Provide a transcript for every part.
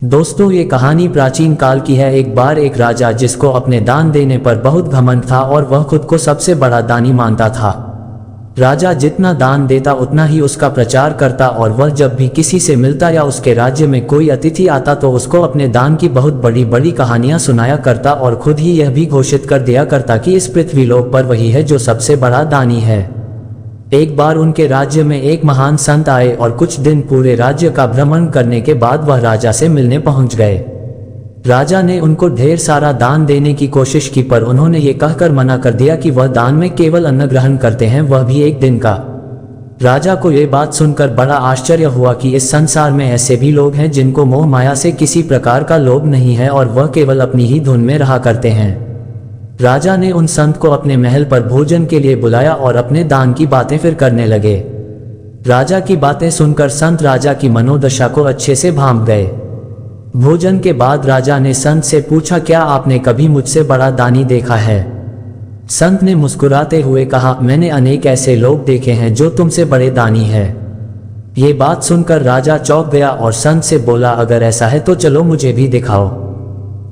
दोस्तों, ये कहानी प्राचीन काल की है। एक बार एक राजा जिसको अपने दान देने पर बहुत घमंड था और वह खुद को सबसे बड़ा दानी मानता था। राजा जितना दान देता उतना ही उसका प्रचार करता और वह जब भी किसी से मिलता या उसके राज्य में कोई अतिथि आता तो उसको अपने दान की बहुत बड़ी बड़ी कहानियां सुनाया करता और खुद ही यह भी घोषित कर दिया करता कि इस पृथ्वीलोक पर वही है जो सबसे बड़ा दानी है। एक बार उनके राज्य में एक महान संत आए और कुछ दिन पूरे राज्य का भ्रमण करने के बाद वह राजा से मिलने पहुंच गए। राजा ने उनको ढेर सारा दान देने की कोशिश की, पर उन्होंने ये कहकर मना कर दिया कि वह दान में केवल अन्न ग्रहण करते हैं, वह भी एक दिन का। राजा को ये बात सुनकर बड़ा आश्चर्य हुआ कि इस संसार में ऐसे भी लोग हैं जिनको मोह माया से किसी प्रकार का लोभ नहीं है और वह केवल अपनी ही धुन में रहा करते हैं। राजा ने उन संत को अपने महल पर भोजन के लिए बुलाया और अपने दान की बातें फिर करने लगे। राजा की बातें सुनकर संत राजा की मनोदशा को अच्छे से भांप गए। भोजन के बाद राजा ने संत से पूछा, क्या आपने कभी मुझसे बड़ा दानी देखा है? संत ने मुस्कुराते हुए कहा, मैंने अनेक ऐसे लोग देखे हैं जो तुमसे बड़े दानी हैं। ये बात सुनकर राजा चौंक गया और संत से बोला, अगर ऐसा है तो चलो मुझे भी दिखाओ।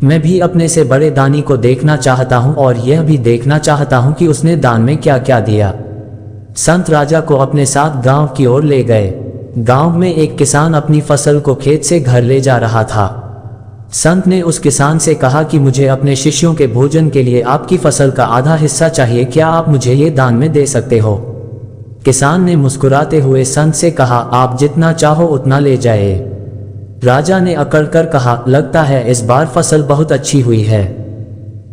मैं भी अपने से बड़े दानी को देखना चाहता हूं और यह भी देखना चाहता हूं कि उसने दान में क्या क्या दिया। संत राजा को अपने साथ गांव की ओर ले गए। गांव में एक किसान अपनी फसल को खेत से घर ले जा रहा था। संत ने उस किसान से कहा कि मुझे अपने शिष्यों के भोजन के लिए आपकी फसल का आधा हिस्सा चाहिए, क्या आप मुझे ये दान में दे सकते हो? किसान ने मुस्कुराते हुए संत से कहा, आप जितना चाहो उतना ले जाए। राजा ने अकड़ कर कहा, लगता है इस बार फसल बहुत अच्छी हुई है।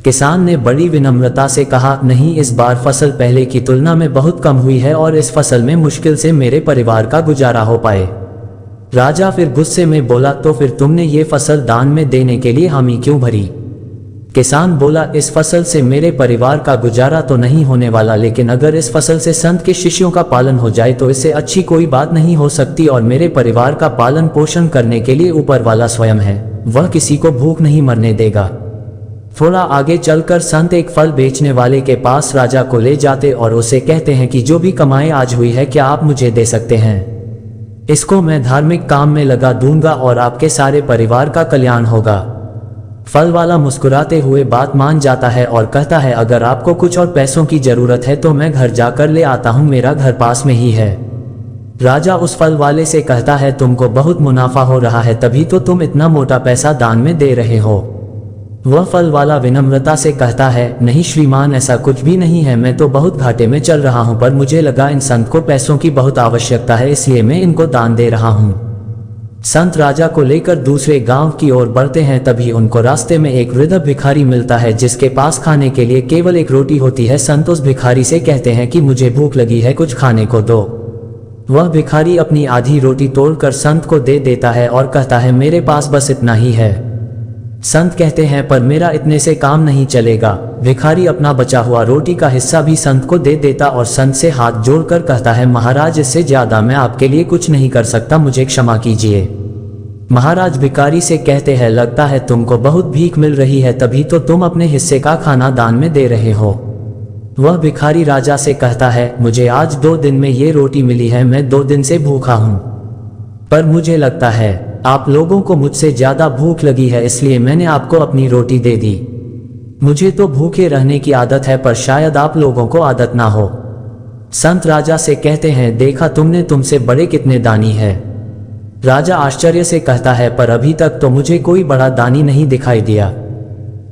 किसान ने बड़ी विनम्रता से कहा, नहीं, इस बार फसल पहले की तुलना में बहुत कम हुई है और इस फसल में मुश्किल से मेरे परिवार का गुजारा हो पाए। राजा फिर गुस्से में बोला, तो फिर तुमने ये फसल दान में देने के लिए हामी क्यों भरी? किसान बोला, इस फसल से मेरे परिवार का गुजारा तो नहीं होने वाला, लेकिन अगर इस फसल से संत के शिष्यों का पालन हो जाए तो इससे अच्छी कोई बात नहीं हो सकती और मेरे परिवार का पालन पोषण करने के लिए ऊपर वाला स्वयं है, वह किसी को भूख नहीं मरने देगा। थोड़ा आगे चलकर संत एक फल बेचने वाले के पास राजा को ले जाते और उसे कहते हैं कि जो भी कमाई आज हुई है क्या आप मुझे दे सकते हैं? इसको मैं धार्मिक काम में लगा दूंगा और आपके सारे परिवार का कल्याण होगा। फल वाला मुस्कुराते हुए बात मान जाता है और कहता है, अगर आपको कुछ और पैसों की जरूरत है तो मैं घर जाकर ले आता हूँ, मेरा घर पास में ही है। राजा उस फल वाले से कहता है, तुमको बहुत मुनाफा हो रहा है तभी तो तुम इतना मोटा पैसा दान में दे रहे हो। वह फल वाला विनम्रता से कहता है, नहीं श्रीमान, ऐसा कुछ भी नहीं है, मैं तो बहुत घाटे में चल रहा हूँ, पर मुझे लगा इन संत को पैसों की बहुत आवश्यकता है, इसलिए मैं इनको दान दे रहा हूँ। संत राजा को लेकर दूसरे गांव की ओर बढ़ते हैं, तभी उनको रास्ते में एक वृद्ध भिखारी मिलता है जिसके पास खाने के लिए केवल एक रोटी होती है। संत उस भिखारी से कहते हैं कि मुझे भूख लगी है, कुछ खाने को दो। वह भिखारी अपनी आधी रोटी तोड़कर संत को दे देता है और कहता है, मेरे पास बस इतना ही है। संत कहते हैं, पर मेरा इतने से काम नहीं चलेगा। भिखारी अपना बचा हुआ रोटी का हिस्सा भी संत को दे देता और संत से हाथ जोड़कर कहता है, महाराज, इससे ज्यादा मैं आपके लिए कुछ नहीं कर सकता, मुझे क्षमा कीजिए। महाराज भिखारी से कहते हैं, लगता है तुमको बहुत भीख मिल रही है, तभी तो तुम अपने हिस्से का खाना दान में दे रहे हो। वह भिखारी राजा से कहता है, मुझे आज 2 दिन में ये रोटी मिली है, मैं 2 दिन से भूखा हूँ, पर मुझे लगता है आप लोगों को मुझसे ज्यादा भूख लगी है, इसलिए मैंने आपको अपनी रोटी दे दी। मुझे तो भूखे रहने की आदत है, पर शायद आप लोगों को आदत ना हो। संत राजा से कहते हैं, देखा तुमने, तुमसे बड़े कितने दानी है। राजा आश्चर्य से कहता है, पर अभी तक तो मुझे कोई बड़ा दानी नहीं दिखाई दिया।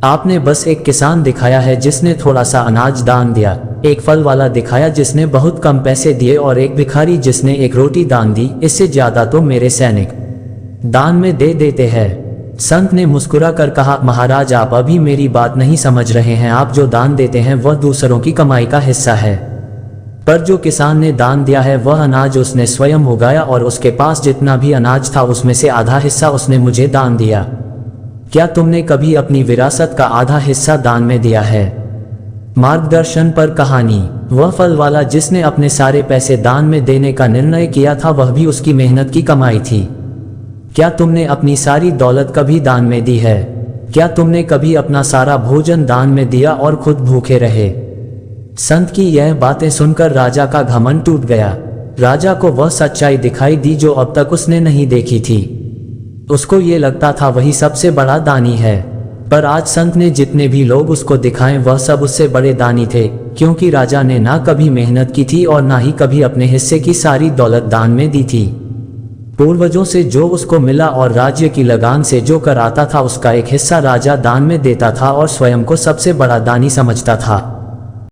आपने बस एक किसान दिखाया है जिसने थोड़ा सा अनाज दान दिया, एक फल वाला दिखाया जिसने बहुत कम पैसे दिए और एक भिखारी जिसने एक रोटी दान दी। इससे ज्यादा तो मेरे सैनिक दान में दे देते हैं। संत ने मुस्कुरा कर कहा, महाराज, आप अभी मेरी बात नहीं समझ रहे हैं। आप जो दान देते हैं वह दूसरों की कमाई का हिस्सा है, पर जो किसान ने दान दिया है वह अनाज उसने स्वयं उगाया और उसके पास जितना भी अनाज था उसमें से आधा हिस्सा उसने मुझे दान दिया। क्या तुमने कभी अपनी विरासत का आधा हिस्सा दान में दिया है? मार्गदर्शन पर कहानी। वह फल वाला जिसने अपने सारे पैसे दान में देने का निर्णय किया था, वह भी उसकी मेहनत की कमाई थी। क्या तुमने अपनी सारी दौलत कभी दान में दी है? क्या तुमने कभी अपना सारा भोजन दान में दिया और खुद भूखे रहे? संत की यह बातें सुनकर राजा का घमंड टूट गया। राजा को वह सच्चाई दिखाई दी जो अब तक उसने नहीं देखी थी। उसको ये लगता था वही सबसे बड़ा दानी है। पर आज संत ने जितने भी लोग उसको दिखाएं वह सब उससे बड़े दानी थे, क्योंकि राजा ने ना कभी मेहनत की थी और ना ही कभी अपने हिस्से की सारी दौलत दान में दी थी। पूर्वजों से जो उसको मिला और राज्य की लगान से जो कर आता था उसका एक हिस्सा राजा दान में देता था और स्वयं को सबसे बड़ा दानी समझता था।